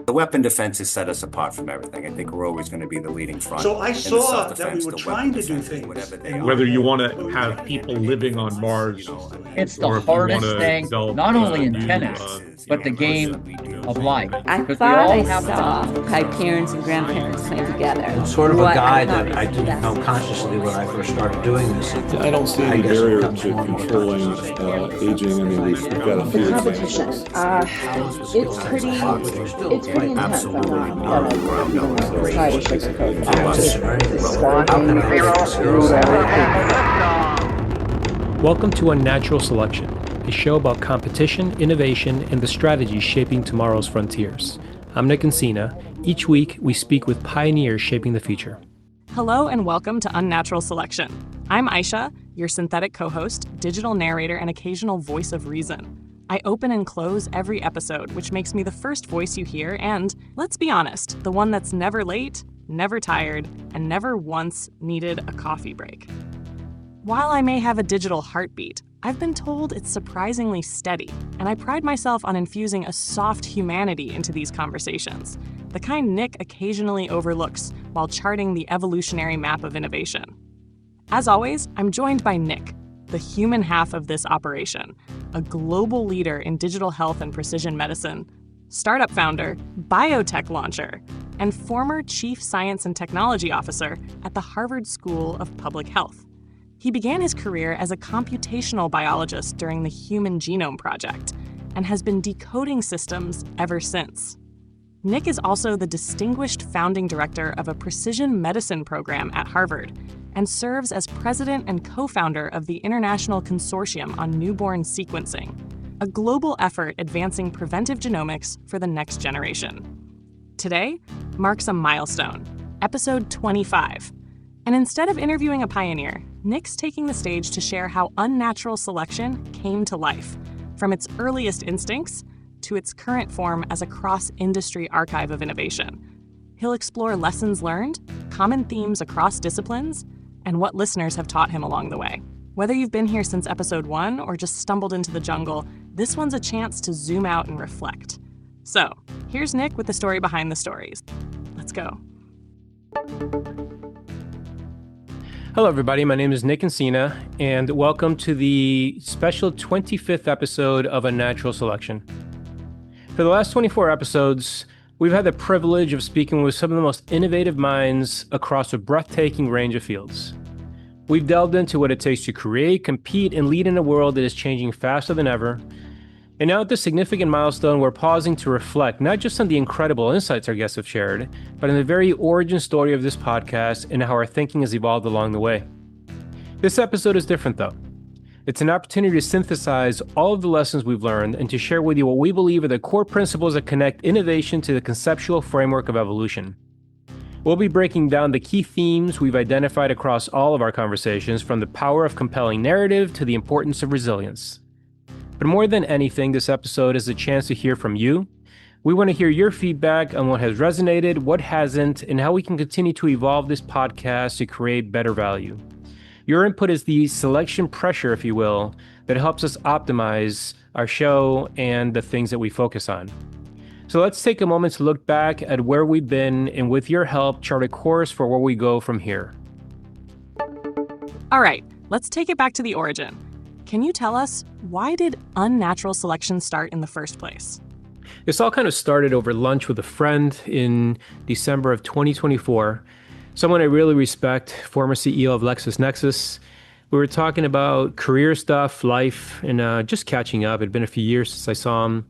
The weapon defenses set us apart from everything. I think we're always going to be the leading front. So I in the saw that we self-defense, were the trying weapon to do defenses, things. whatever they are. Whether you want to have people living on Mars, It's the or if you want hardest to thing, develop not only in new, tennis, but the game of life. I Because we thought all I have saw my parents and grandparents playing together. It's sort of a What guide thought that I was didn't know best. consciously when I first started doing this. I don't see any guess it barrier comes to more and more controlling consciously. aging. I mean, we've got a few Competition. examples. It's pretty intense. I'm not gonna try to sugarcoat it. Just walking through everything. Welcome to UnNatural Selection, a show about competition, innovation, and the strategies shaping tomorrow's frontiers. I'm Nic Encina. Each week, we speak with pioneers shaping the future. Hello and welcome to UnNatural Selection. I'm Aisha, your synthetic co-host, digital narrator, and occasional voice of reason. I open and close every episode, which makes me the first voice you hear and, let's be honest, the one that's never late, never tired, and never once needed a coffee break. While I may have a digital heartbeat, I've been told it's surprisingly steady, and I pride myself on infusing a soft humanity into these conversations, the kind Nic occasionally overlooks while charting the evolutionary map of innovation. As always, I'm joined by Nic, the human half of this operation, a global leader in digital health and precision medicine, startup founder, biotech launcher, and former chief science and technology officer at the Harvard School of Public Health. He began his career as a computational biologist during the Human Genome Project and has been decoding systems ever since. Nic is also the distinguished founding director of a precision medicine program at Harvard and serves as president and co-founder of the International Consortium on Newborn Sequencing, a global effort advancing preventive genomics for the next generation. Today marks a milestone, episode 25. And instead of interviewing a pioneer, Nic's taking the stage to share how unnatural selection came to life, from its earliest instincts to its current form as a cross-industry archive of innovation. He'll explore lessons learned, common themes across disciplines, and what listeners have taught him along the way. Whether you've been here since episode 1 or just stumbled into the jungle, this one's a chance to zoom out and reflect. So, here's Nic with the story behind the stories. Let's go. Hello, everybody. My name is Nic Encina, and welcome to the special 25th episode of UnNatural Selection. For the last 24 episodes, we've had the privilege of speaking with some of the most innovative minds across a breathtaking range of fields. We've delved into what it takes to create, compete, and lead in a world that is changing faster than ever. And now at this significant milestone, we're pausing to reflect not just on the incredible insights our guests have shared, but on the very origin story of this podcast and how our thinking has evolved along the way. This episode is different, though. It's an opportunity to synthesize all of the lessons we've learned and to share with you what we believe are the core principles that connect innovation to the conceptual framework of evolution. We'll be breaking down the key themes we've identified across all of our conversations, from the power of compelling narrative to the importance of resilience. But more than anything, this episode is a chance to hear from you. We want to hear your feedback on what has resonated, what hasn't, and how we can continue to evolve this podcast to create better value. Your input is the selection pressure, if you will, that helps us optimize our show and the things that we focus on. So let's take a moment to look back at where we've been and, with your help, chart a course for where we go from here. All right, let's take it back to the origin. Can you tell us, why did unnatural selection start in the first place? This all kind of started over lunch with a friend in December of 2024. Someone I really respect, former CEO of LexisNexis. We were talking about career stuff, life, and just catching up. It had been a few years since I saw him.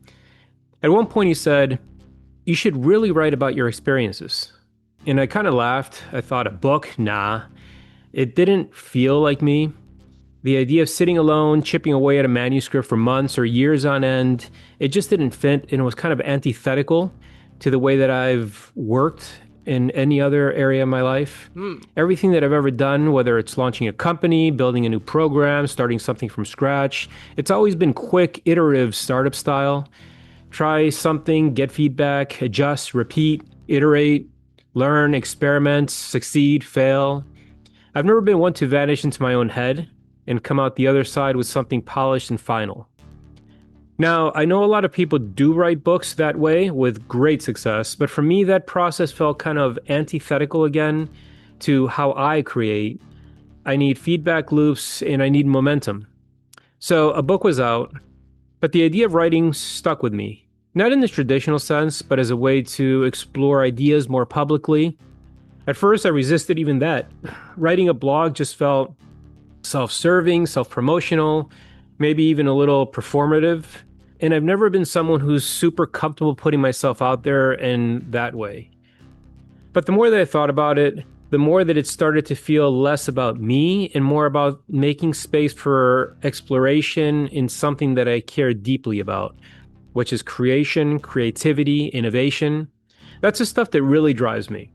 At one point he said, "You should really write about your experiences." And I kind of laughed. I thought, a book? Nah. It didn't feel like me. The idea of sitting alone, chipping away at a manuscript for months or years on end, it just didn't fit, and it was kind of antithetical to the way that I've worked in any other area of my life. Everything that I've ever done, whether it's launching a company, building a new program, starting something from scratch, it's always been quick, iterative startup style. Try something, get feedback, adjust, repeat, iterate, learn, experiment, succeed, fail. I've never been one to vanish into my own head and come out the other side with something polished and final. Now, I know a lot of people do write books that way with great success, but for me, that process felt kind of antithetical again to how I create. I need feedback loops and I need momentum. So a book was out, but the idea of writing stuck with me. Not in the traditional sense, but as a way to explore ideas more publicly. At first, I resisted even that. Writing a blog just felt self-serving, self-promotional, maybe even a little performative. And I've never been someone who's super comfortable putting myself out there in that way. But the more that I thought about it, the more that it started to feel less about me and more about making space for exploration in something that I care deeply about, which is creation, creativity, innovation. That's the stuff that really drives me.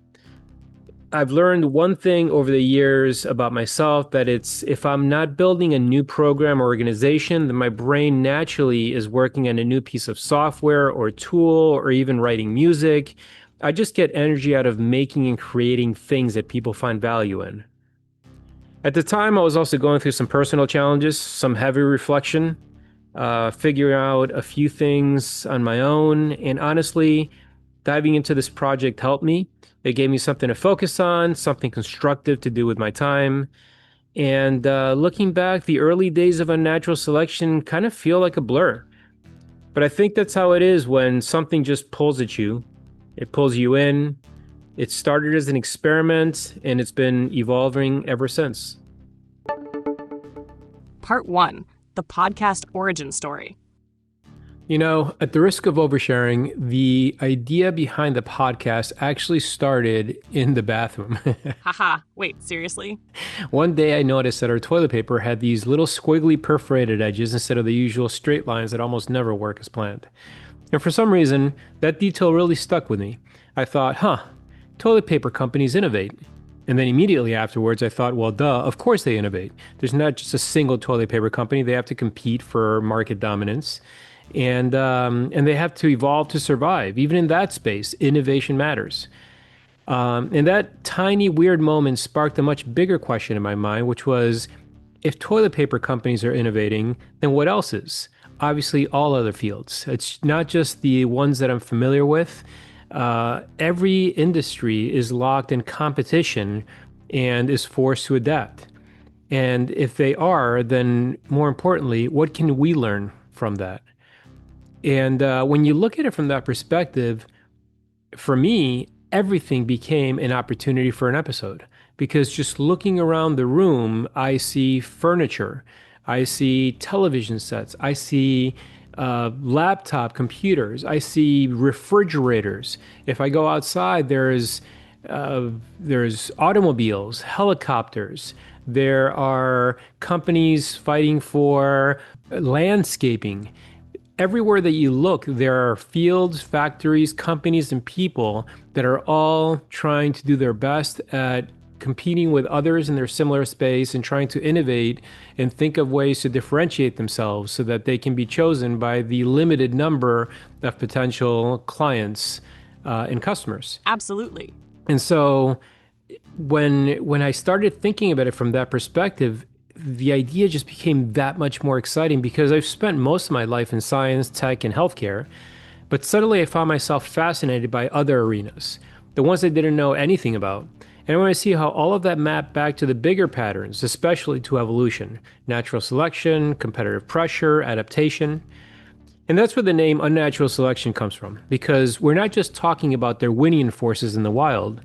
I've learned one thing over the years about myself, that it's if I'm not building a new program or organization, then my brain naturally is working on a new piece of software or tool or even writing music. I just get energy out of making and creating things that people find value in. At the time, I was also going through some personal challenges, some heavy reflection, figuring out a few things on my own. And honestly, diving into this project helped me. It gave me something to focus on, something constructive to do with my time. And looking back, the early days of Unnatural Selection kind of feel like a blur. But I think that's how it is when something just pulls at you. It pulls you in. It started as an experiment, and it's been evolving ever since. Part 1, the podcast origin story. You know, at the risk of oversharing, the idea behind the podcast actually started in the bathroom. Haha, wait, seriously? One day I noticed that our toilet paper had these little squiggly perforated edges instead of the usual straight lines that almost never work as planned. And for some reason, that detail really stuck with me. I thought, toilet paper companies innovate. And then immediately afterwards, I thought, well, duh, of course they innovate. There's not just a single toilet paper company. They have to compete for market dominance. And they have to evolve to survive. Even in that space, innovation matters. And that tiny weird moment sparked a much bigger question in my mind, which was, if toilet paper companies are innovating, then what else is? Obviously, all other fields. It's not just the ones that I'm familiar with. Every industry is locked in competition and is forced to adapt. And if they are, then more importantly, what can we learn from that? And when you look at it from that perspective, for me, everything became an opportunity for an episode. Because just looking around the room, I see furniture, I see television sets, I see laptop computers, I see refrigerators. If I go outside, there's automobiles, helicopters. There are companies fighting for landscaping. Everywhere that you look, there are fields, factories, companies, and people that are all trying to do their best at competing with others in their similar space and trying to innovate and think of ways to differentiate themselves so that they can be chosen by the limited number of potential clients and customers. Absolutely. And so when I started thinking about it from that perspective, the idea just became that much more exciting because I've spent most of my life in science, tech, and healthcare, but suddenly I found myself fascinated by other arenas, the ones I didn't know anything about. And when I see how all of that mapped back to the bigger patterns, especially to evolution, natural selection, competitive pressure, adaptation. And that's where the name Unnatural Selection comes from, because we're not just talking about Darwinian forces in the wild.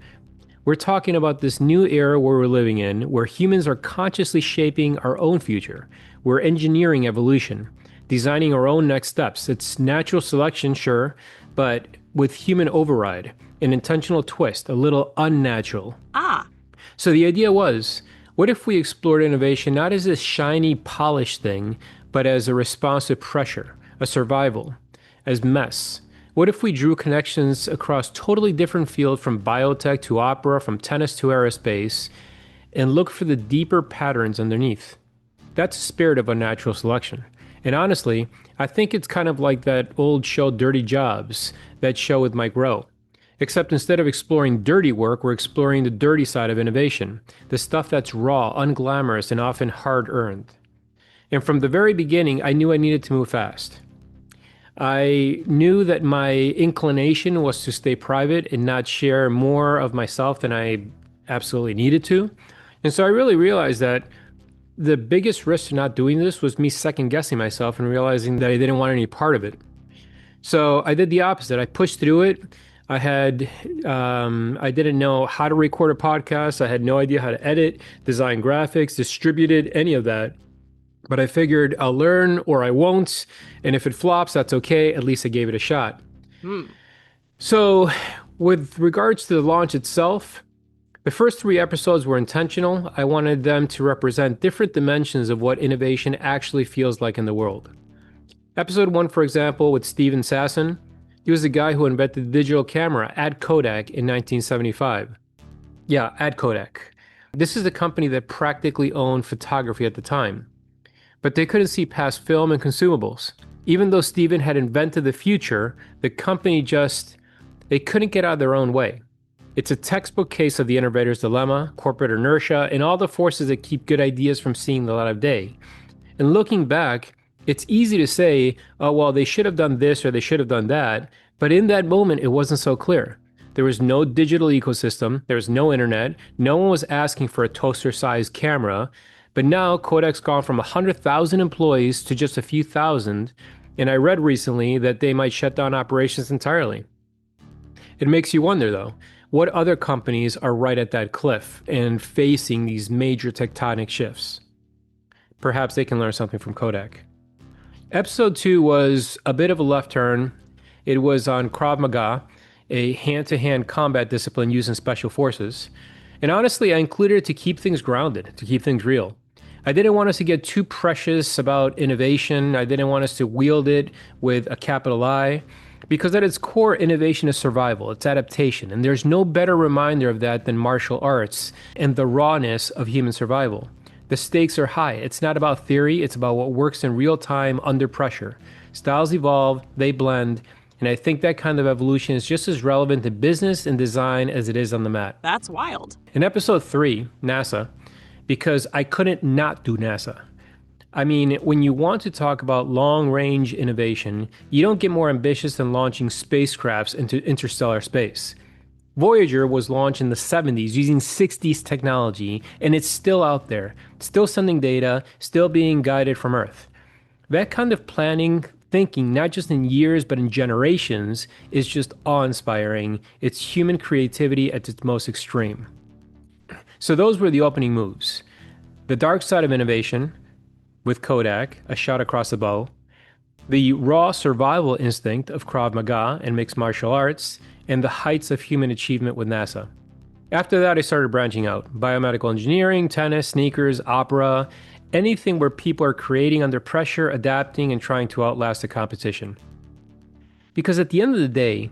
We're talking about this new era where we're living in, where humans are consciously shaping our own future. We're engineering evolution, designing our own next steps. It's natural selection, sure, but with human override, an intentional twist, a little unnatural. So the idea was, what if we explored innovation not as this shiny, polished thing, but as a response to pressure, a survival, as mess? What if we drew connections across totally different fields, from biotech to opera, from tennis to aerospace, and look for the deeper patterns underneath? That's the spirit of Unnatural Selection. And honestly, I think it's kind of like that old show Dirty Jobs, that show with Mike Rowe. Except instead of exploring dirty work, we're exploring the dirty side of innovation, the stuff that's raw, unglamorous, and often hard-earned. And from the very beginning, I knew I needed to move fast. I knew that my inclination was to stay private and not share more of myself than I absolutely needed to. And so I really realized that the biggest risk to not doing this was me second guessing myself and realizing that I didn't want any part of it. So I did the opposite. I pushed through it. I didn't know how to record a podcast. I had no idea how to edit, design graphics, distribute it, any of that. But I figured I'll learn or I won't. And if it flops, that's okay. At least I gave it a shot. So with regards to the launch itself, the first 3 episodes were intentional. I wanted them to represent different dimensions of what innovation actually feels like in the world. Episode 1, for example, with Steven Sasson, he was the guy who invented the digital camera at Kodak in 1975. Yeah, at Kodak. This is the company that practically owned photography at the time. But they couldn't see past film and consumables. Even though Steven had invented the future, the company they couldn't get out of their own way. It's a textbook case of the innovator's dilemma, corporate inertia, and all the forces that keep good ideas from seeing the light of day. And looking back, it's easy to say, oh, well, they should have done this or they should have done that. But in that moment, it wasn't so clear. There was no digital ecosystem. There was no internet. No one was asking for a toaster-sized camera. But now Kodak's gone from 100,000 employees to just a few thousand. And I read recently that they might shut down operations entirely. It makes you wonder, though, what other companies are right at that cliff and facing these major tectonic shifts? Perhaps they can learn something from Kodak. Episode 2 was a bit of a left turn. It was on Krav Maga, a hand-to-hand combat discipline used in special forces. And honestly, I included it to keep things grounded, to keep things real. I didn't want us to get too precious about innovation. I didn't want us to wield it with a capital I. Because at its core, innovation is survival, it's adaptation, and there's no better reminder of that than martial arts and the rawness of human survival. The stakes are high. It's not about theory, it's about what works in real time under pressure. Styles evolve, they blend, and I think that kind of evolution is just as relevant to business and design as it is on the mat. That's wild. In episode 3, NASA, because I couldn't not do NASA. I mean, when you want to talk about long-range innovation, you don't get more ambitious than launching spacecrafts into interstellar space. Voyager was launched in the 70s using 60s technology, and it's still out there, still sending data, still being guided from Earth. That kind of planning, thinking, not just in years, but in generations, is just awe-inspiring. It's human creativity at its most extreme. So those were the opening moves. The dark side of innovation, with Kodak, a shot across the bow, the raw survival instinct of Krav Maga and mixed martial arts, and the heights of human achievement with NASA. After that, I started branching out. Biomedical engineering, tennis, sneakers, opera, anything where people are creating under pressure, adapting, and trying to outlast the competition. Because at the end of the day,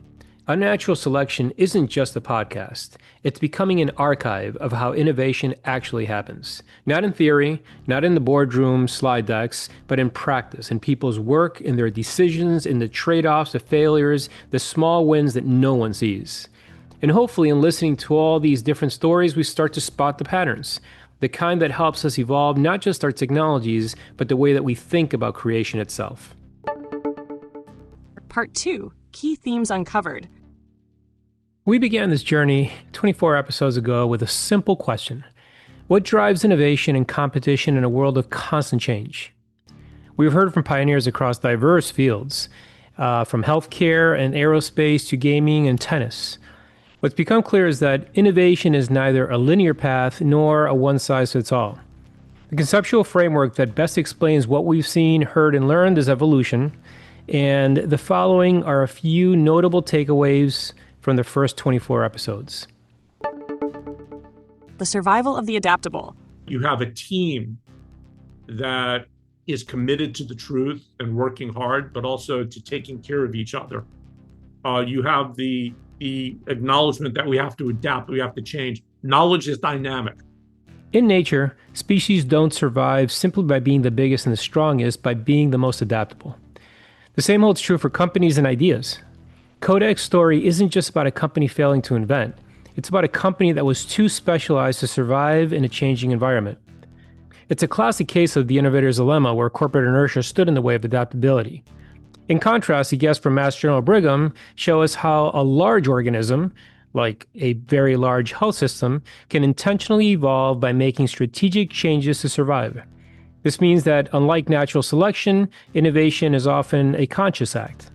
UnNatural Selection isn't just a podcast. It's becoming an archive of how innovation actually happens. Not in theory, not in the boardroom slide decks, but in practice, in people's work, in their decisions, in the trade-offs, the failures, the small wins that no one sees. And hopefully in listening to all these different stories, we start to spot the patterns, the kind that helps us evolve not just our technologies, but the way that we think about creation itself. Part 2, Key Themes Uncovered. We began this journey 24 episodes ago with a simple question. What drives innovation and competition in a world of constant change? We've heard from pioneers across diverse fields, from healthcare and aerospace to gaming and tennis. What's become clear is that innovation is neither a linear path nor a one-size-fits-all. The conceptual framework that best explains what we've seen, heard, and learned is evolution, and the following are a few notable takeaways from the first 24 episodes. The survival of the adaptable. You have a team that is committed to the truth and working hard, but also to taking care of each other. You have the acknowledgement that we have to adapt, we have to change. Knowledge is dynamic. In nature, species don't survive simply by being the biggest and the strongest, by being the most adaptable. The same holds true for companies and ideas. Kodak's story isn't just about a company failing to invent. It's about a company that was too specialized to survive in a changing environment. It's a classic case of the innovator's dilemma where corporate inertia stood in the way of adaptability. In contrast, the guests from Mass General Brigham show us how a large organism, like a very large health system, can intentionally evolve by making strategic changes to survive. This means that, unlike natural selection, innovation is often a conscious act.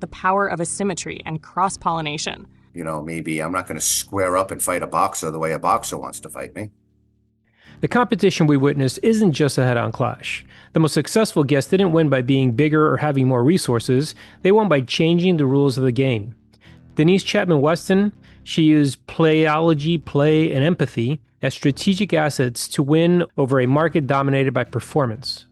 The power of asymmetry and cross-pollination. Maybe I'm not going to square up and fight a boxer the way a boxer wants to fight me. The competition we witnessed isn't just a head-on clash. The most successful guests didn't win by being bigger or having more resources. They won by changing the rules of the game. Denise Chapman-Weston, she used playology, play, and empathy as strategic assets to win over a market dominated by performance.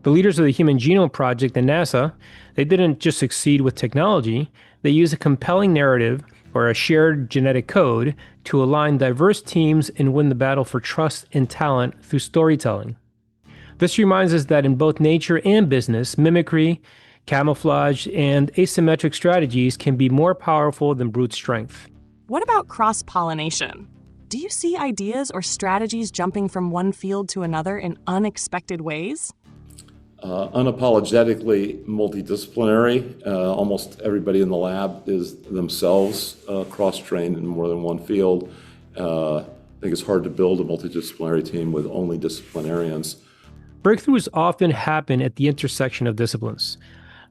The leaders of the Human Genome Project and NASA, they didn't just succeed with technology, they used a compelling narrative or a shared genetic code to align diverse teams and win the battle for trust and talent through storytelling. This reminds us that in both nature and business, mimicry, camouflage, and asymmetric strategies can be more powerful than brute strength. What about cross-pollination? Do you see ideas or strategies jumping from one field to another in unexpected ways? Unapologetically multidisciplinary. Almost everybody in the lab is themselves cross-trained in more than one field. I think it's hard to build a multidisciplinary team with only disciplinarians. Breakthroughs often happen at the intersection of disciplines.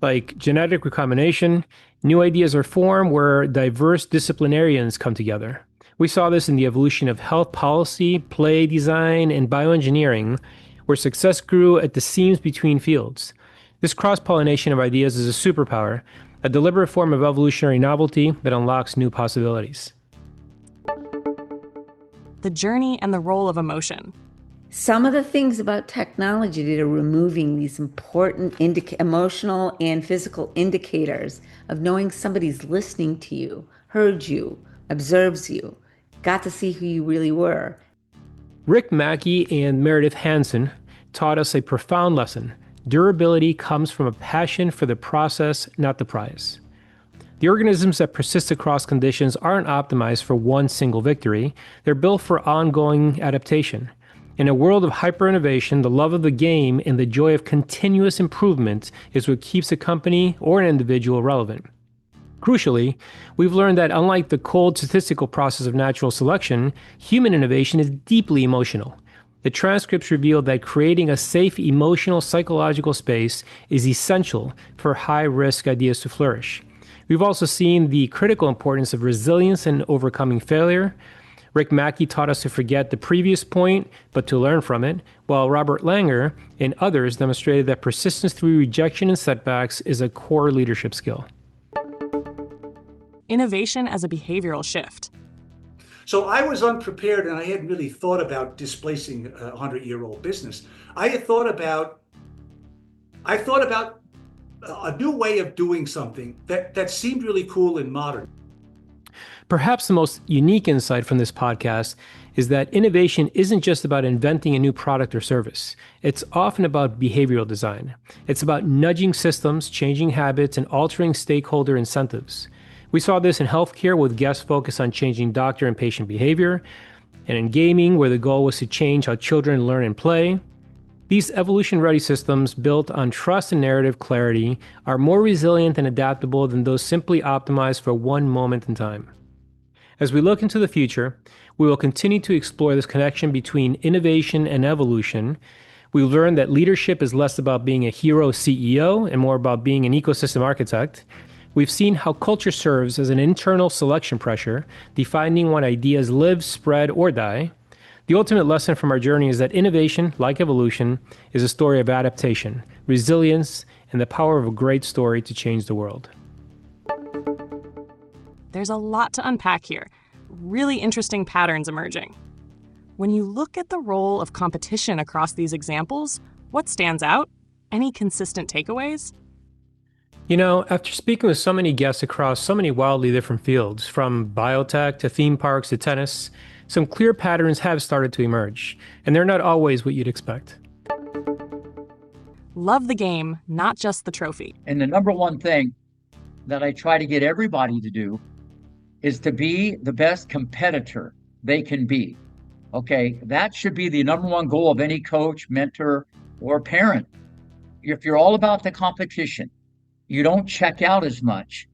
Like genetic recombination, new ideas are formed where diverse disciplinarians come together. We saw this in the evolution of health policy, play design, and bioengineering, where success grew at the seams between fields. This cross-pollination of ideas is a superpower, a deliberate form of evolutionary novelty that unlocks new possibilities. The journey and the role of emotion. Some of the things about technology that are removing these important emotional and physical indicators of knowing somebody's listening to you, heard you, observes you, got to see who you really were. Rick Mackey and Meredith Hansen taught us a profound lesson. Durability comes from a passion for the process, not the prize. The organisms that persist across conditions aren't optimized for one single victory. They're built for ongoing adaptation. In a world of hyper-innovation, the love of the game and the joy of continuous improvement is what keeps a company or an individual relevant. Crucially, we've learned that unlike the cold statistical process of natural selection, human innovation is deeply emotional. The transcripts reveal that creating a safe emotional psychological space is essential for high-risk ideas to flourish. We've also seen the critical importance of resilience and overcoming failure. Rick Mackey taught us to forget the previous point, but to learn from it, while Robert Langer and others demonstrated that persistence through rejection and setbacks is a core leadership skill. Innovation as a behavioral shift. So I was unprepared, and I hadn't really thought about displacing a 100-year-old business. I thought about a new way of doing something that seemed really cool and modern. Perhaps the most unique insight from this podcast is that innovation isn't just about inventing a new product or service. It's often about behavioral design. It's about nudging systems, changing habits, and altering stakeholder incentives. We saw this in healthcare with guests focused on changing doctor and patient behavior, and in gaming where the goal was to change how children learn and play. These evolution-ready systems built on trust and narrative clarity are more resilient and adaptable than those simply optimized for one moment in time. As we look into the future, we will continue to explore this connection between innovation and evolution. We've learned that leadership is less about being a hero CEO and more about being an ecosystem architect. We've seen how culture serves as an internal selection pressure, defining when ideas live, spread, or die. The ultimate lesson from our journey is that innovation, like evolution, is a story of adaptation, resilience, and the power of a great story to change the world. There's a lot to unpack here. Really interesting patterns emerging. When you look at the role of competition across these examples, what stands out? Any consistent takeaways? You know, after speaking with so many guests across so many wildly different fields, from biotech to theme parks to tennis, some clear patterns have started to emerge, and they're not always what you'd expect. Love the game, not just the trophy. And the number one thing that I try to get everybody to do is to be the best competitor they can be. Okay, that should be the number one goal of any coach, mentor, or parent. if you're all about the competition, you don't check out as much.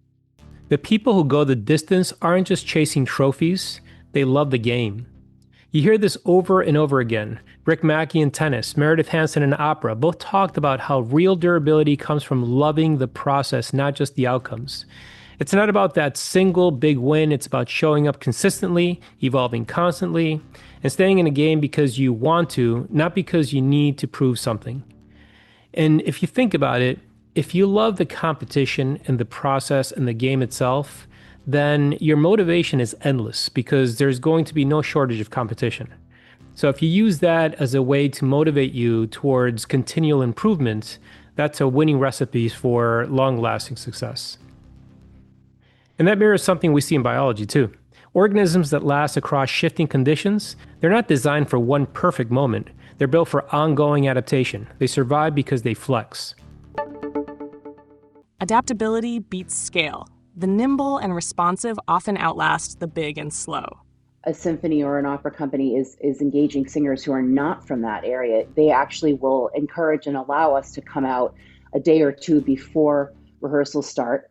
The people who go the distance aren't just chasing trophies, they love the game. You hear this over and over again. Rick Mackey in tennis, Meredith Hansen in opera, both talked about how real durability comes from loving the process, not just the outcomes. It's not about that single big win, it's about showing up consistently, evolving constantly, and staying in a game because you want to, not because you need to prove something. And if you think about it, if you love the competition and the process and the game itself, then your motivation is endless because there's going to be no shortage of competition. So if you use that as a way to motivate you towards continual improvement, that's a winning recipe for long-lasting success. And that mirrors something we see in biology too. Organisms that last across shifting conditions, they're not designed for one perfect moment. They're built for ongoing adaptation. They survive because they flex. Adaptability beats scale. The nimble and responsive often outlast the big and slow. A symphony or an opera company is engaging singers who are not from that area. They actually will encourage and allow us to come out a day or two before rehearsals start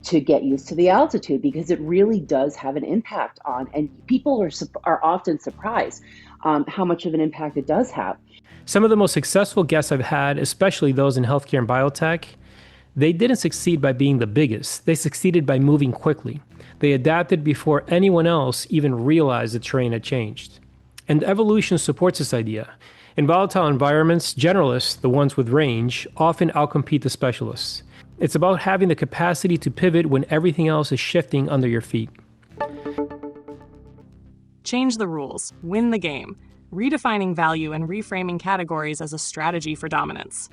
to get used to the altitude, because it really does have an impact on, and people are often surprised how much of an impact it does have. Some of the most successful guests I've had, especially those in healthcare and biotech, they didn't succeed by being the biggest. They succeeded by moving quickly. They adapted before anyone else even realized the terrain had changed. And evolution supports this idea. In volatile environments, generalists, the ones with range, often outcompete the specialists. It's about having the capacity to pivot when everything else is shifting under your feet. Change the rules, win the game, redefining value and reframing categories as a strategy for dominance.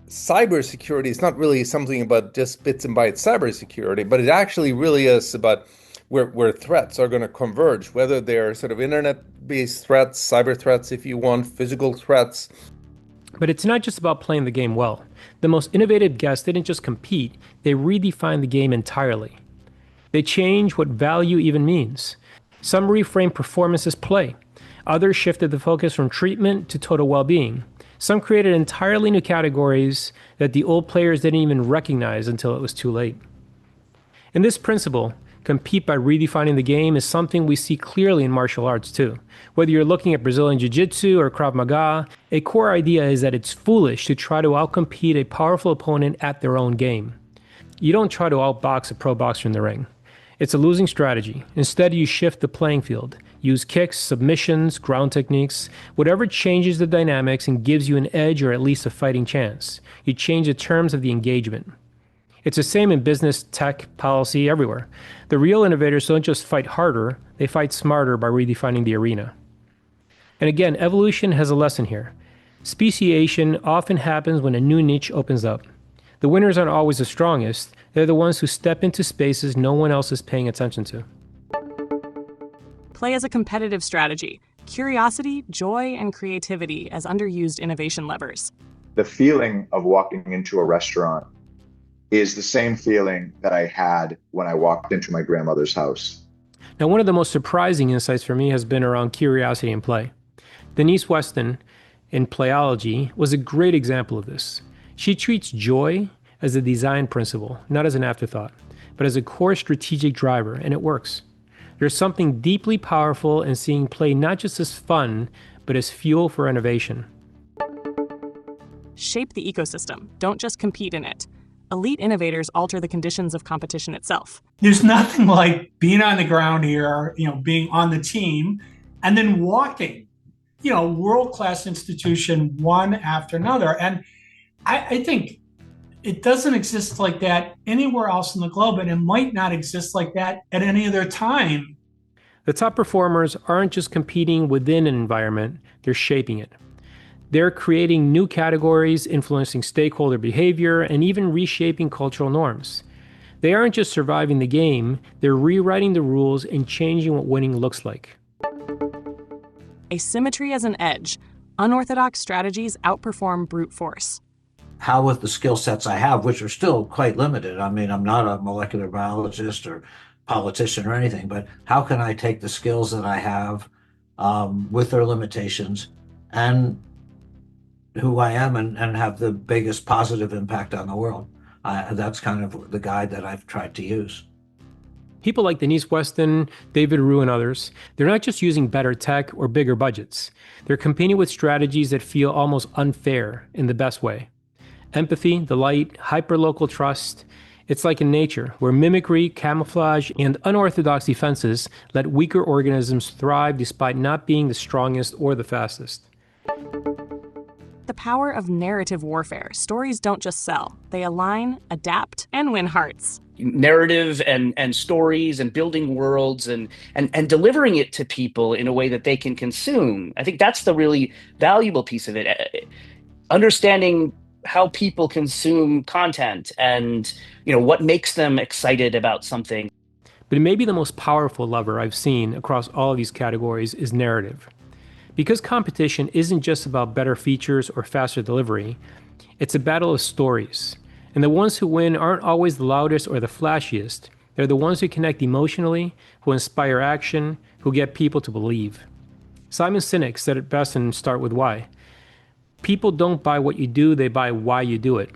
Cybersecurity is not really something about just bits and bytes cybersecurity, but it actually really is about where threats are going to converge, whether they're sort of internet-based threats, cyber threats, if you want, physical threats. But it's not just about playing the game well. The most innovative guests didn't just compete, they redefined the game entirely. They changed what value even means. Some reframed performance as play. Others shifted the focus from treatment to total well-being. Some created entirely new categories that the old players didn't even recognize until it was too late. And this principle, compete by redefining the game, is something we see clearly in martial arts too. Whether you're looking at Brazilian Jiu-Jitsu or Krav Maga, a core idea is that it's foolish to try to outcompete a powerful opponent at their own game. You don't try to outbox a pro boxer in the ring. It's a losing strategy. Instead, you shift the playing field. Use kicks, submissions, ground techniques, whatever changes the dynamics and gives you an edge or at least a fighting chance. You change the terms of the engagement. It's the same in business, tech, policy, everywhere. The real innovators don't just fight harder, they fight smarter by redefining the arena. And again, evolution has a lesson here. Speciation often happens when a new niche opens up. The winners aren't always the strongest, they're the ones who step into spaces no one else is paying attention to. Play as a competitive strategy. Curiosity, joy, and creativity as underused innovation levers. The feeling of walking into a restaurant is the same feeling that I had when I walked into my grandmother's house. Now, one of the most surprising insights for me has been around curiosity in play. Denise Weston in Playology was a great example of this. She treats joy as a design principle, not as an afterthought, but as a core strategic driver, and it works. There's something deeply powerful in seeing play not just as fun, but as fuel for innovation. Shape the ecosystem, don't just compete in it. Elite innovators alter the conditions of competition itself. There's nothing like being on the ground here, being on the team, and then walking, world-class institution one after another. And I think it doesn't exist like that anywhere else in the globe, and it might not exist like that at any other time. The top performers aren't just competing within an environment, they're shaping it. They're creating new categories, influencing stakeholder behavior, and even reshaping cultural norms. They aren't just surviving the game, they're rewriting the rules and changing what winning looks like. Asymmetry as an edge. Unorthodox strategies outperform brute force. How with the skill sets I have, which are still quite limited. I mean, I'm not a molecular biologist or politician or anything, but how can I take the skills that I have with their limitations and who I am and have the biggest positive impact on the world. That's kind of the guide that I've tried to use. People like Denise Weston, David Rue, and others, they're not just using better tech or bigger budgets. They're competing with strategies that feel almost unfair in the best way. Empathy, delight, hyperlocal trust. It's like in nature, where mimicry, camouflage, and unorthodox defenses let weaker organisms thrive despite not being the strongest or the fastest. The power of narrative warfare. Stories don't just sell, they align, adapt, and win hearts. Narrative and stories and building worlds and delivering it to people in a way that they can consume. I think that's the really valuable piece of it. Understanding how people consume content and what makes them excited about something. But maybe the most powerful lever I've seen across all of these categories is narrative. Because competition isn't just about better features or faster delivery, it's a battle of stories. And the ones who win aren't always the loudest or the flashiest. They're the ones who connect emotionally, who inspire action, who get people to believe. Simon Sinek said it best in Start With Why. People don't buy what you do, they buy why you do it.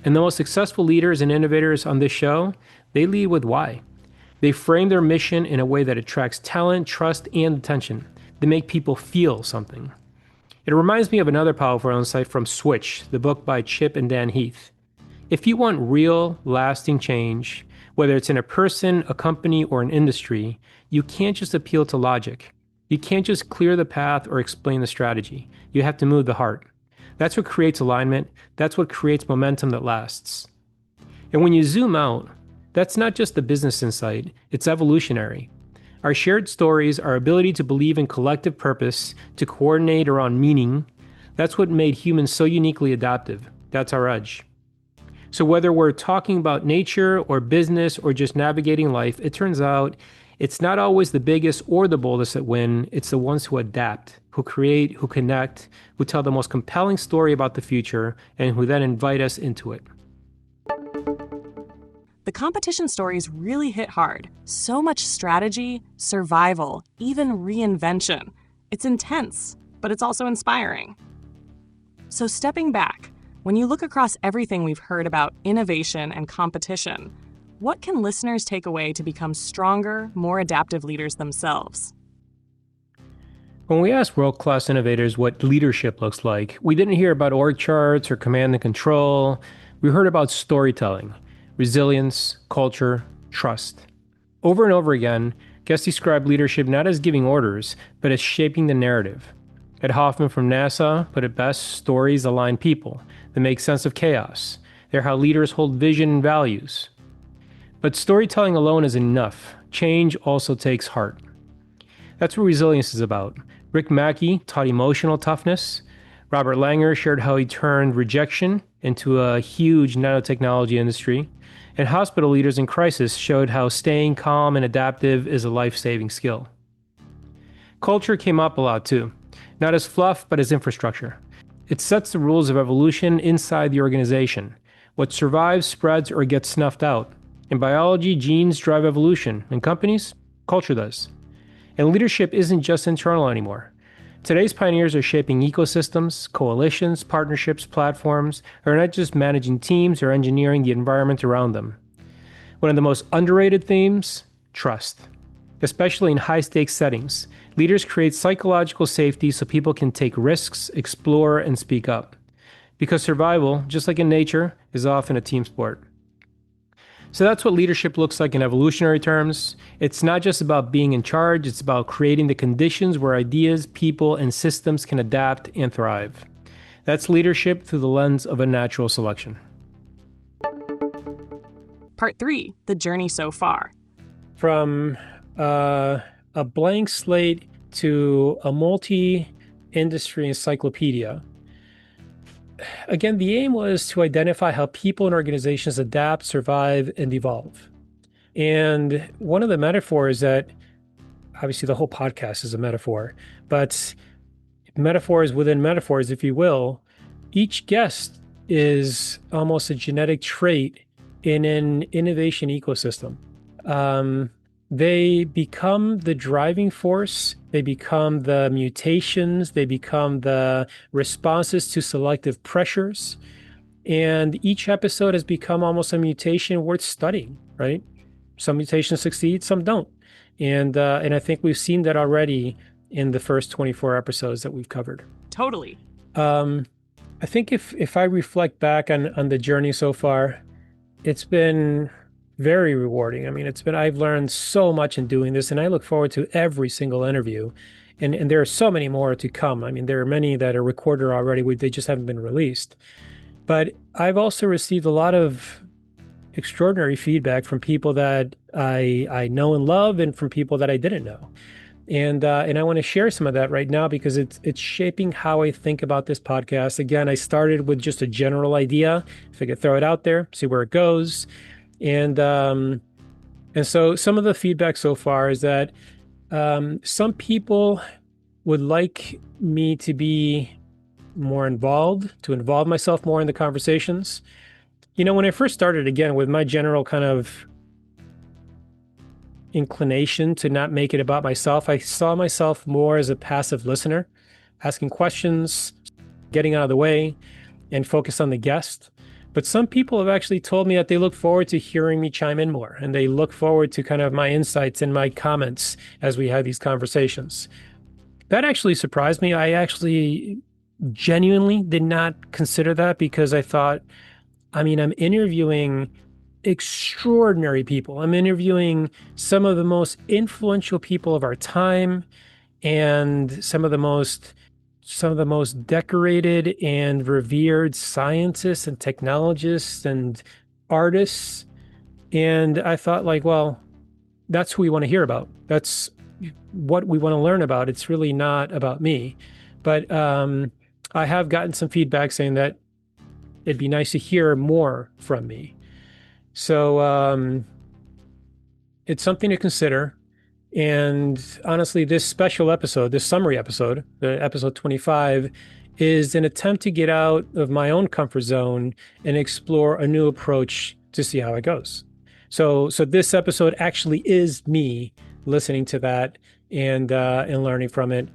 And the most successful leaders and innovators on this show, they lead with why. They frame their mission in a way that attracts talent, trust, and attention. They make people feel something. It reminds me of another powerful insight from Switch, the book by Chip and Dan Heath. If you want real, lasting change, whether it's in a person, a company, or an industry, you can't just appeal to logic. You can't just clear the path or explain the strategy. You have to move the heart. That's what creates alignment. That's what creates momentum that lasts. And when you zoom out, that's not just a business insight, it's evolutionary. Our shared stories, our ability to believe in collective purpose, to coordinate around meaning, that's what made humans so uniquely adaptive. That's our edge. So whether we're talking about nature or business or just navigating life, it turns out it's not always the biggest or the boldest that win. It's the ones who adapt, who create, who connect, who tell the most compelling story about the future, and who then invite us into it. The competition stories really hit hard. So much strategy, survival, even reinvention. It's intense, but it's also inspiring. So stepping back, when you look across everything we've heard about innovation and competition, what can listeners take away to become stronger, more adaptive leaders themselves? When we asked world-class innovators what leadership looks like, we didn't hear about org charts or command and control. We heard about storytelling, resilience, culture, trust. Over and over again, guests described leadership not as giving orders, but as shaping the narrative. Ed Hoffman from NASA put it best: stories align people. They make sense of chaos. They're how leaders hold vision and values. But storytelling alone isn't enough. Change also takes heart. That's what resilience is about. Rick Mackey taught emotional toughness. Robert Langer shared how he turned rejection into a huge nanotechnology industry. And hospital leaders in crisis showed how staying calm and adaptive is a life-saving skill. Culture came up a lot too. Not as fluff, but as infrastructure. It sets the rules of evolution inside the organization. What survives, spreads, or gets snuffed out. In biology, genes drive evolution. In companies, culture does. And leadership isn't just internal anymore. Today's pioneers are shaping ecosystems, coalitions, partnerships, platforms, or not just managing teams or engineering the environment around them. One of the most underrated themes, trust. Especially in high-stakes settings, leaders create psychological safety so people can take risks, explore, and speak up. Because survival, just like in nature, is often a team sport. So that's what leadership looks like in evolutionary terms. It's not just about being in charge, it's about creating the conditions where ideas, people, and systems can adapt and thrive. That's leadership through the lens of unnatural selection. Part 3, the journey so far. From a blank slate to a multi-industry encyclopedia. Again, the aim was to identify how people and organizations adapt, survive, and evolve. And one of the metaphors that, obviously the whole podcast is a metaphor, but metaphors within metaphors, if you will, each guest is almost a genetic trait in an innovation ecosystem. they become the driving force, they become the mutations, they become the responses to selective pressures. And each episode has become almost a mutation worth studying, right? Some mutations succeed, some don't. And I think we've seen that already in the first 24 episodes that we've covered. Totally. I think if I reflect back on the journey so far, it's been very rewarding. I mean, I've learned so much in doing this, and I look forward to every single interview. And there are so many more to come. I mean, there are many that are recorded already, they just haven't been released. But I've also received a lot of extraordinary feedback from people that I know and love, and from people that I didn't know. And I want to share some of that right now because it's shaping how I think about this podcast. Again, I started with just a general idea. If I could throw it out there, see where it goes. And so some of the feedback so far is that some people would like me to be more involved, to involve myself more in the conversations. You know, when I first started, again, with my general kind of inclination to not make it about myself, I saw myself more as a passive listener, asking questions, getting out of the way, and focus on the guest. But some people have actually told me that they look forward to hearing me chime in more, and they look forward to kind of my insights and my comments as we have these conversations. That actually surprised me. I actually genuinely did not consider that because I thought, I mean, I'm interviewing extraordinary people. I'm interviewing some of the most influential people of our time and some of the most decorated and revered scientists and technologists and artists. And I thought, like, well, that's who we want to hear about. That's what we want to learn about. It's really not about me. But I have gotten some feedback saying that it'd be nice to hear more from me. So it's something to consider. And honestly, this special episode, this summary episode, the episode 25, is an attempt to get out of my own comfort zone and explore a new approach to see how it goes. So this episode actually is me listening to that and learning from it.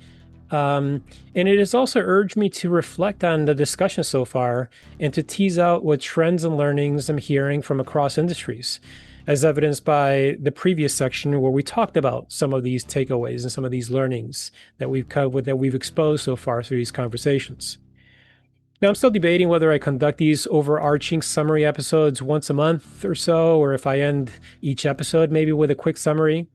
And it has also urged me to reflect on the discussion so far and to tease out what trends and learnings I'm hearing from across industries, as evidenced by the previous section where we talked about some of these takeaways and some of these learnings that we've covered, that we've exposed so far through these conversations. Now, I'm still debating whether I conduct these overarching summary episodes once a month or so, or if I end each episode maybe with a quick summary.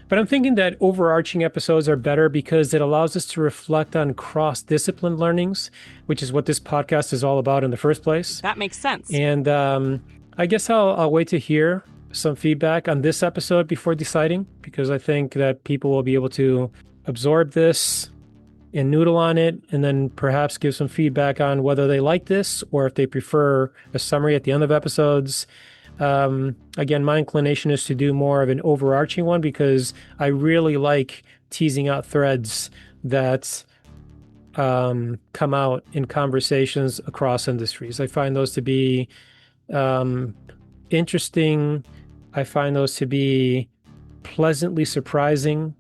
But I'm thinking that overarching episodes are better because it allows us to reflect on cross-discipline learnings, which is what this podcast is all about in the first place. That makes sense. And I guess I'll wait to hear some feedback on this episode before deciding, because I think that people will be able to absorb this and noodle on it, and then perhaps give some feedback on whether they like this or if they prefer a summary at the end of episodes. Again, my inclination is to do more of an overarching one because I really like teasing out threads that come out in conversations across industries. I find those to be interesting. I find those to be pleasantly surprising.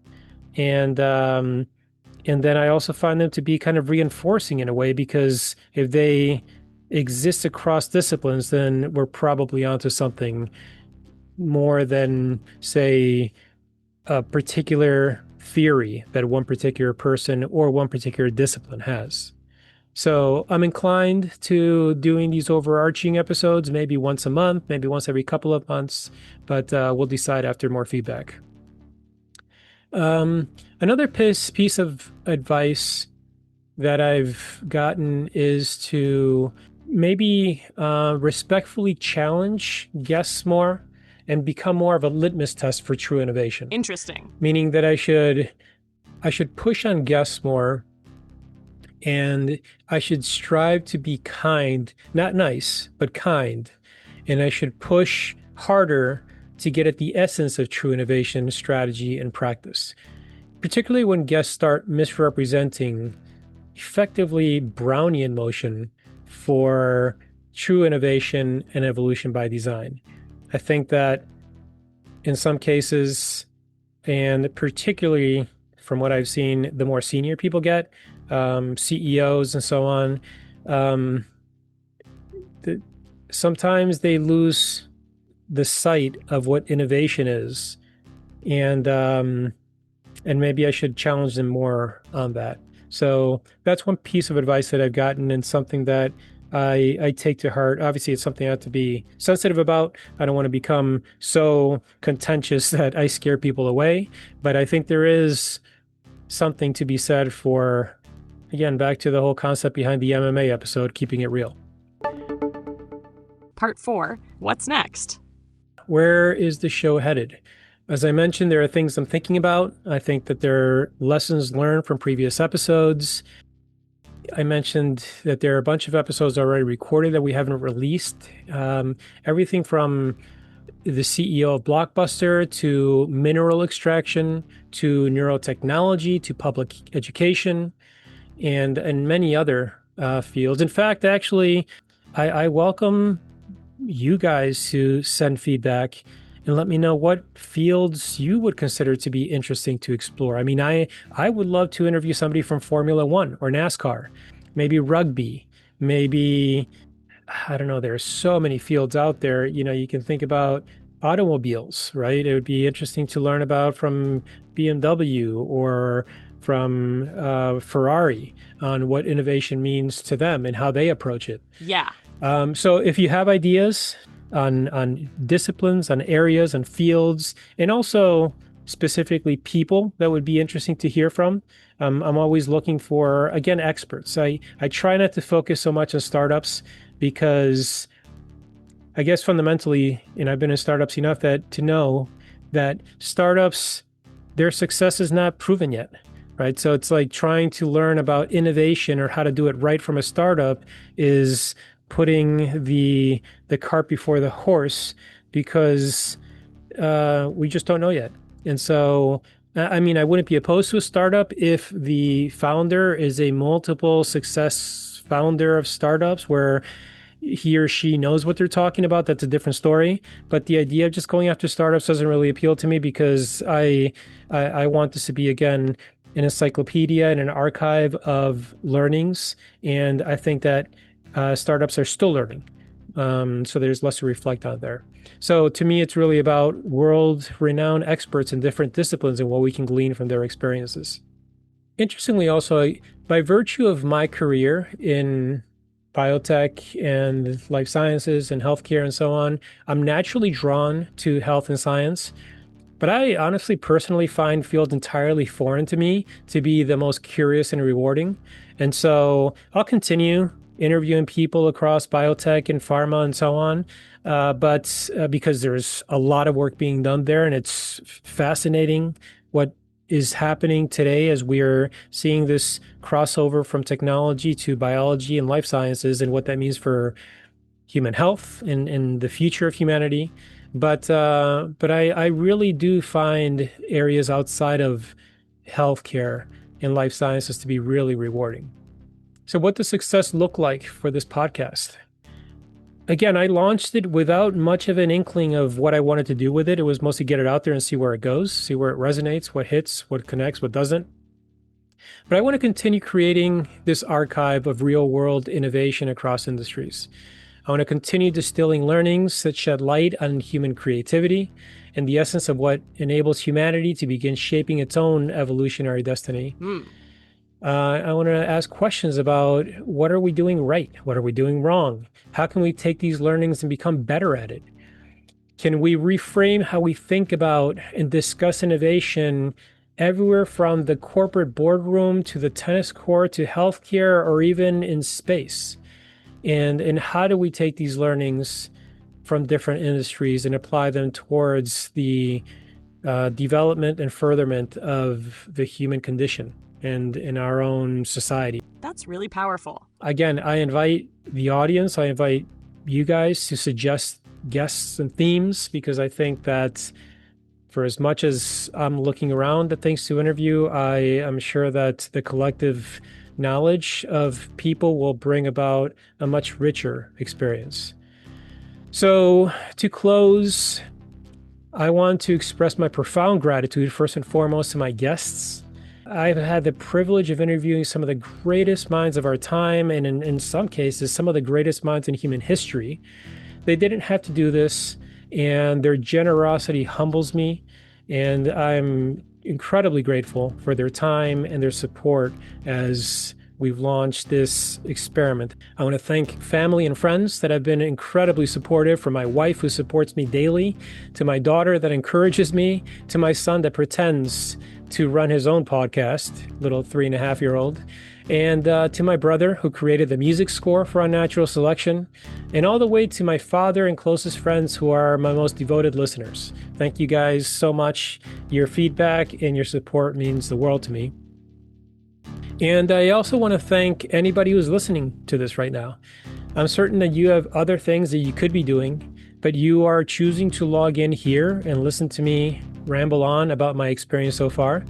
And then I also find them to be kind of reinforcing in a way, because if they exist across disciplines, then we're probably onto something more than, say, a particular theory that one particular person or one particular discipline has. So I'm inclined to doing these overarching episodes, maybe once a month, maybe once every couple of months, but we'll decide after more feedback. Another piece of advice that I've gotten is to maybe respectfully challenge guests more and become more of a litmus test for true innovation. Interesting. Meaning that I should push on guests more, and I should strive to be kind, not nice, but kind. And I should push harder to get at the essence of true innovation, strategy, and practice, particularly when guests start misrepresenting effectively Brownian motion for true innovation and evolution by design. I think that in some cases, and particularly from what I've seen, the more senior people get, CEOs and so on, sometimes they lose the sight of what innovation is, and maybe I should challenge them more on that. So that's one piece of advice that I've gotten, and something that I take to heart. Obviously, it's something I have to be sensitive about. I don't want to become so contentious that I scare people away, but I think there is something to be said for, again, back to the whole concept behind the MMA episode, keeping it real. Part 4, what's next? Where is the show headed? As I mentioned, there are things I'm thinking about. I think that there are lessons learned from previous episodes. I mentioned that there are a bunch of episodes already recorded that we haven't released. Everything from the CEO of Blockbuster to mineral extraction to neurotechnology to public education and many other fields. In fact, actually, I welcome you guys to send feedback and let me know what fields you would consider to be interesting to explore. I mean, I would love to interview somebody from Formula One or NASCAR, maybe rugby, maybe, I don't know, there's so many fields out there. You know, you can think about automobiles, right? It would be interesting to learn about from BMW or from Ferrari on what innovation means to them and how they approach it. Yeah. So if you have ideas on disciplines, on areas, on fields, and also specifically people that would be interesting to hear from, I'm always looking for, again, experts. I try not to focus so much on startups because I guess fundamentally, and I've been in startups enough that to know that startups, their success is not proven yet, right? So it's like trying to learn about innovation or how to do it right from a startup is putting the cart before the horse, because we just don't know yet. And so, I mean, I wouldn't be opposed to a startup if the founder is a multiple success founder of startups where he or she knows what they're talking about. That's a different story. But the idea of just going after startups doesn't really appeal to me, because I want this to be, again, an encyclopedia and an archive of learnings. And I think that startups are still learning. So there's less to reflect on there. So to me, it's really about world-renowned experts in different disciplines and what we can glean from their experiences. Interestingly, also, by virtue of my career in biotech and life sciences and healthcare and so on, I'm naturally drawn to health and science. But I honestly, personally find fields entirely foreign to me to be the most curious and rewarding. And so I'll continue interviewing people across biotech and pharma and so on. But because there's a lot of work being done there, and it's fascinating what is happening today as we're seeing this crossover from technology to biology and life sciences and what that means for human health and the future of humanity. But I really do find areas outside of healthcare and life sciences to be really rewarding. So what does success look like for this podcast? Again, I launched it without much of an inkling of what I wanted to do with it. It was mostly get it out there and see where it goes, see where it resonates, what hits, what connects, what doesn't. But I want to continue creating this archive of real-world innovation across industries. I want to continue distilling learnings that shed light on human creativity and the essence of what enables humanity to begin shaping its own evolutionary destiny. I want to ask questions about what are we doing right? What are we doing wrong? How can we take these learnings and become better at it? Can we reframe how we think about and discuss innovation everywhere from the corporate boardroom to the tennis court to healthcare or even in space? And how do we take these learnings from different industries and apply them towards the development and furtherment of the human condition and in our own society? That's really powerful. Again, I invite the audience, I invite you guys to suggest guests and themes, because I think that for as much as I'm looking around at things to interview, I am sure that the collective knowledge of people will bring about a much richer experience. So to close, I want to express my profound gratitude, first and foremost, to my guests. I've had the privilege of interviewing some of the greatest minds of our time, and in some cases, some of the greatest minds in human history. They didn't have to do this, and their generosity humbles me, and I'm incredibly grateful for their time and their support as we've launched this experiment. I want to thank family and friends that have been incredibly supportive, from my wife who supports me daily, to my daughter that encourages me, to my son that pretends to run his own podcast, little 3.5-year-old, and to my brother who created the music score for Unnatural Selection, and all the way to my father and closest friends who are my most devoted listeners. Thank you guys so much. Your feedback and your support means the world to me. And I also want to thank anybody who's listening to this right now. I'm certain that you have other things that you could be doing, but you are choosing to log in here and listen to me ramble on about my experience so far.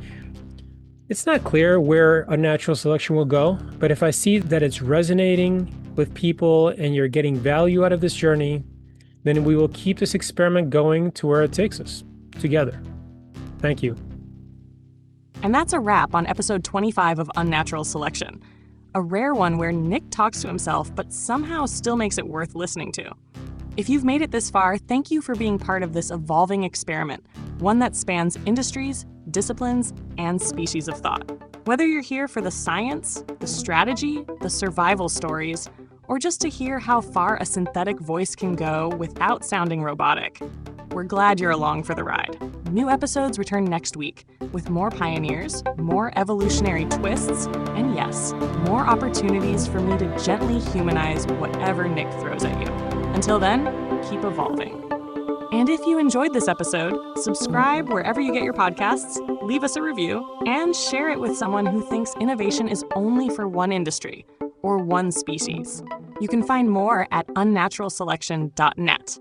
It's not clear where Unnatural Selection will go, but if I see that it's resonating with people and you're getting value out of this journey, then we will keep this experiment going to where it takes us, together. Thank you. And that's a wrap on episode 25 of Unnatural Selection, a rare one where Nic talks to himself but somehow still makes it worth listening to. If you've made it this far, thank you for being part of this evolving experiment, one that spans industries, disciplines, and species of thought. Whether you're here for the science, the strategy, the survival stories, or just to hear how far a synthetic voice can go without sounding robotic, we're glad you're along for the ride. New episodes return next week with more pioneers, more evolutionary twists, and yes, more opportunities for me to gently humanize whatever Nic throws at you. Until then, keep evolving. And if you enjoyed this episode, subscribe wherever you get your podcasts, leave us a review, and share it with someone who thinks innovation is only for one industry or one species. You can find more at unnaturalselection.net.